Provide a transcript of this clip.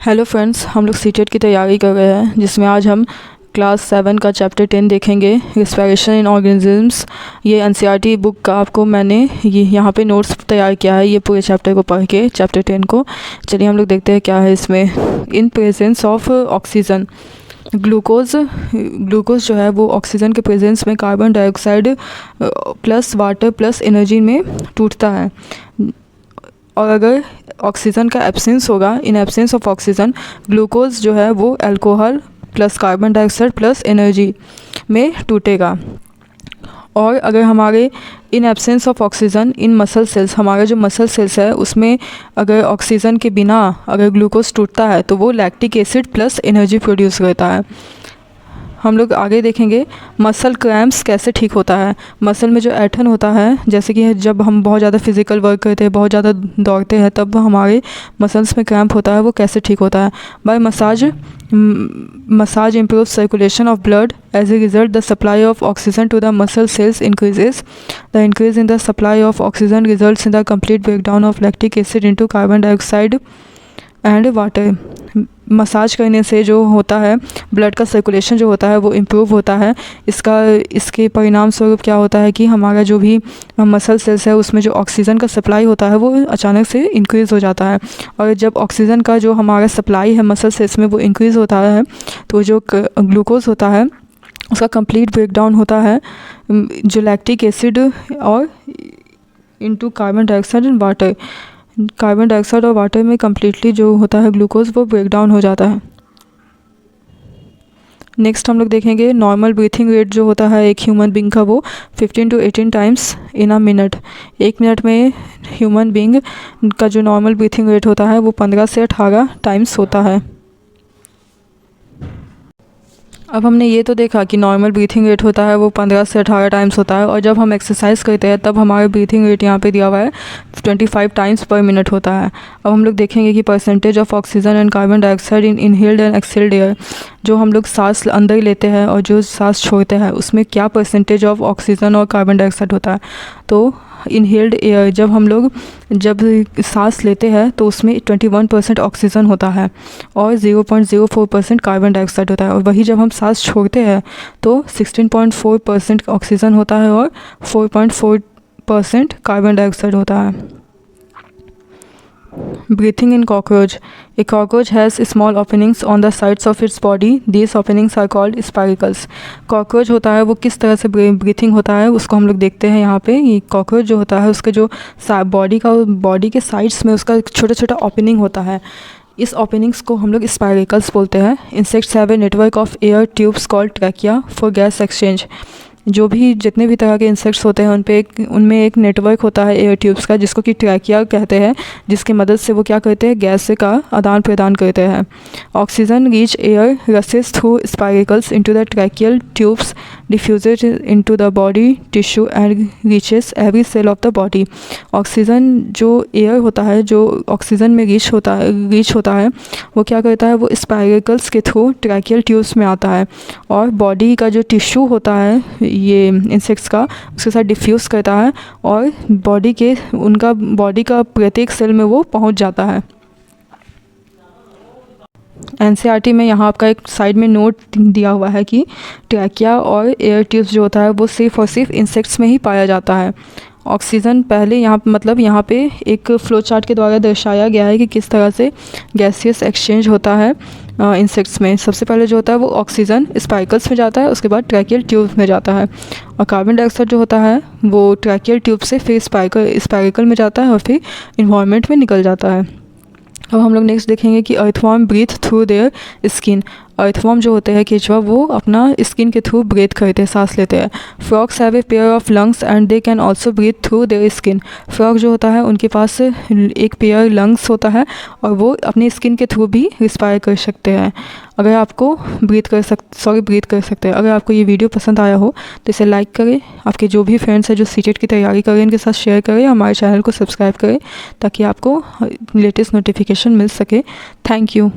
Hello friends, हम लोग CTET की तैयारी कर रहे हैं जिसमें आज हम क्लास 7 का चैप्टर 10 देखेंगे, रिस्पिरेशन इन ऑर्गेनिजम्स। ये एनसीईआरटी बुक का आपको मैंने ये यहाँ पे नोट्स तैयार किया है ये पूरे चैप्टर को पढ़ के, चैप्टर 10 को। चलिए हम लोग देखते हैं क्या है इसमें। In presence of oxygen, glucose जो है वो ऑक्सीजन के प्रेजेंस में carbon dioxide plus water plus energy में टूटता है। और अगर ऑक्सीजन का एब्सेंस होगा, in absence of oxygen glucose जो है वो alcohol plus carbon dioxide plus energy में टूटेगा। और अगर हमारे in absence of oxygen in muscle cells, हमारा जो मसल सेल्स है उसमें अगर ऑक्सीजन के बिना अगर ग्लूकोज टूटता है तो वो lactic acid plus energy produce करता है। हम लोग आगे देखेंगे मसल क्रैम्प्स कैसे ठीक होता है। मसल में जो ऐठन होता है, जैसे कि जब हम बहुत ज़्यादा फिजिकल वर्क करते हैं, बहुत ज़्यादा दौड़ते हैं, तब हमारे मसल्स में क्रैम्प होता है, वो कैसे ठीक होता है। By massage improve circulation of blood, as a result the supply of oxygen to the muscle cells increases. The increase in the supply of oxygen results in the complete breakdown of lactic acid into carbon dioxide and water. Massage करने से जो होता है, blood का circulation जो होता है वो इम्प्रूव होता है। इसके परिणाम स्वरूप क्या होता है कि हमारा जो भी मसल सेल्स है उसमें जो ऑक्सीजन का सप्लाई होता है वो अचानक से इंक्रीज़ हो जाता है। और जब ऑक्सीजन का जो हमारा सप्लाई है मसल सेल्स में वो इंक्रीज़ होता है तो जो ग्लूकोज होता है उसका कंप्लीट ब्रेकडाउन होता है, जो लैक्टिक एसिड और into carbon dioxide and water. Carbon dioxide और वाटर में कम्प्लीटली जो होता है ग्लूकोज वो ब्रेक डाउन हो जाता है। नेक्स्ट हम लोग देखेंगे नॉर्मल ब्रीथिंग रेट जो होता है एक ह्यूमन बींग का, वो 15 to 18 times in a minute. एक मिनट में ह्यूमन बींग का जो नॉर्मल ब्रीथिंग रेट होता है वो 15 से 18 टाइम्स होता है। अब हमने ये तो देखा कि नॉर्मल ब्रीथिंग रेट होता है वो 15 से 18 टाइम्स होता है, और जब हम एक्सरसाइज करते हैं तब हमारा ब्रीथिंग रेट यहाँ पे दिया हुआ है 25 टाइम्स पर मिनट होता है। अब हम लोग देखेंगे कि percentage of oxygen and carbon dioxide in inhaled and exhaled air, जो हम लोग सांस अंदर लेते हैं और जो सांस छोड़ते हैं उसमें क्या परसेंटेज ऑफ ऑक्सीजन और कार्बन डाइऑक्साइड होता है। तो इनहेल्ड एयर, जब सांस लेते हैं तो उसमें 21% ऑक्सीजन होता है और 0.04% कार्बन डाइऑक्साइड होता है। और वही जब हम सांस छोड़ते हैं तो 16.4% ऑक्सीजन होता है और 4.4% कार्बन डाइऑक्साइड होता है। Breathing in cockroach. A cockroach has small openings on the sides of its body. These openings are called spiracles. Cockroach होता है वो किस तरह से ब्रीथिंग होता है उसको हम लोग देखते हैं यहाँ पे। ये कॉकरोच जो होता है उसके जो बॉडी के साइड्स में उसका छोटा छोटा ओपनिंग होता है, इस ओपनिंग्स को हम लोग स्पाइरेकल्स बोलते हैं। Insects have a network of air tubes called trachea for gas exchange. जो भी जितने भी तरह के इंसेक्ट्स होते हैं उनमें एक नेटवर्क होता है एयर ट्यूब्स का, जिसको कि ट्रैकिया कहते हैं, जिसकी मदद से वो क्या करते हैं, गैस का आदान प्रदान करते हैं। Oxygen rich air races through spiracles into the tracheal tubes, diffused into the body tissue and reaches every cell of the body. Oxygen जो एयर होता है, जो ऑक्सीजन में रीच होता है वो क्या करता है, वो स्पाइरेकल्स के थ्रू ट्रैकियल ट्यूब्स में आता है और बॉडी का जो टिश्यू होता है ये इंसेक्ट्स का, उसके साथ डिफ्यूज़ करता है और बॉडी का प्रत्येक सेल में वो पहुंच जाता है। एनसीईआरटी में यहाँ आपका एक साइड में नोट दिया हुआ है कि ट्रैकिया और एयर ट्यूब्स जो होता है वो सिर्फ और सिर्फ इंसेक्ट्स में ही पाया जाता है। ऑक्सीजन पहले यहाँ पे एक फ्लो चार्ट के द्वारा दर्शाया गया है कि किस तरह से गैसियस एक्सचेंज होता है इंसेक्ट्स में। सबसे पहले जो होता है वो ऑक्सीजन स्पाइकल्स में जाता है, उसके बाद ट्रैकियल ट्यूब में जाता है, और कार्बन डाइऑक्साइड जो होता है वो ट्रैकियल ट्यूब से फिर स्पाइकल में जाता है और फिर इन्वायरमेंट में निकल जाता है। अब हम लोग नेक्स्ट देखेंगे कि earthworm breathe through their skin. Earthworm जो होते हैं केचुआ, वो अपना स्किन के थ्रू ब्रीथ करते हैं, सांस लेते हैं। Frogs have a pair of lungs and they can also breathe through their skin. Frog जो होता है उनके पास एक पेयर लंग्स होता है और वो अपनी स्किन के थ्रू भी रिस्पायर कर सकते हैं। अगर आपको ब्रीथ कर सकते हैं। अगर आपको ये वीडियो पसंद आया हो तो इसे लाइक करें, आपके जो भी फ्रेंड्स हैं जो सीटेट की तैयारी करें इनके साथ शेयर करें, हमारे चैनल को सब्सक्राइब करें ताकि आपको लेटेस्ट नोटिफिकेशन मिल सके। Thank you.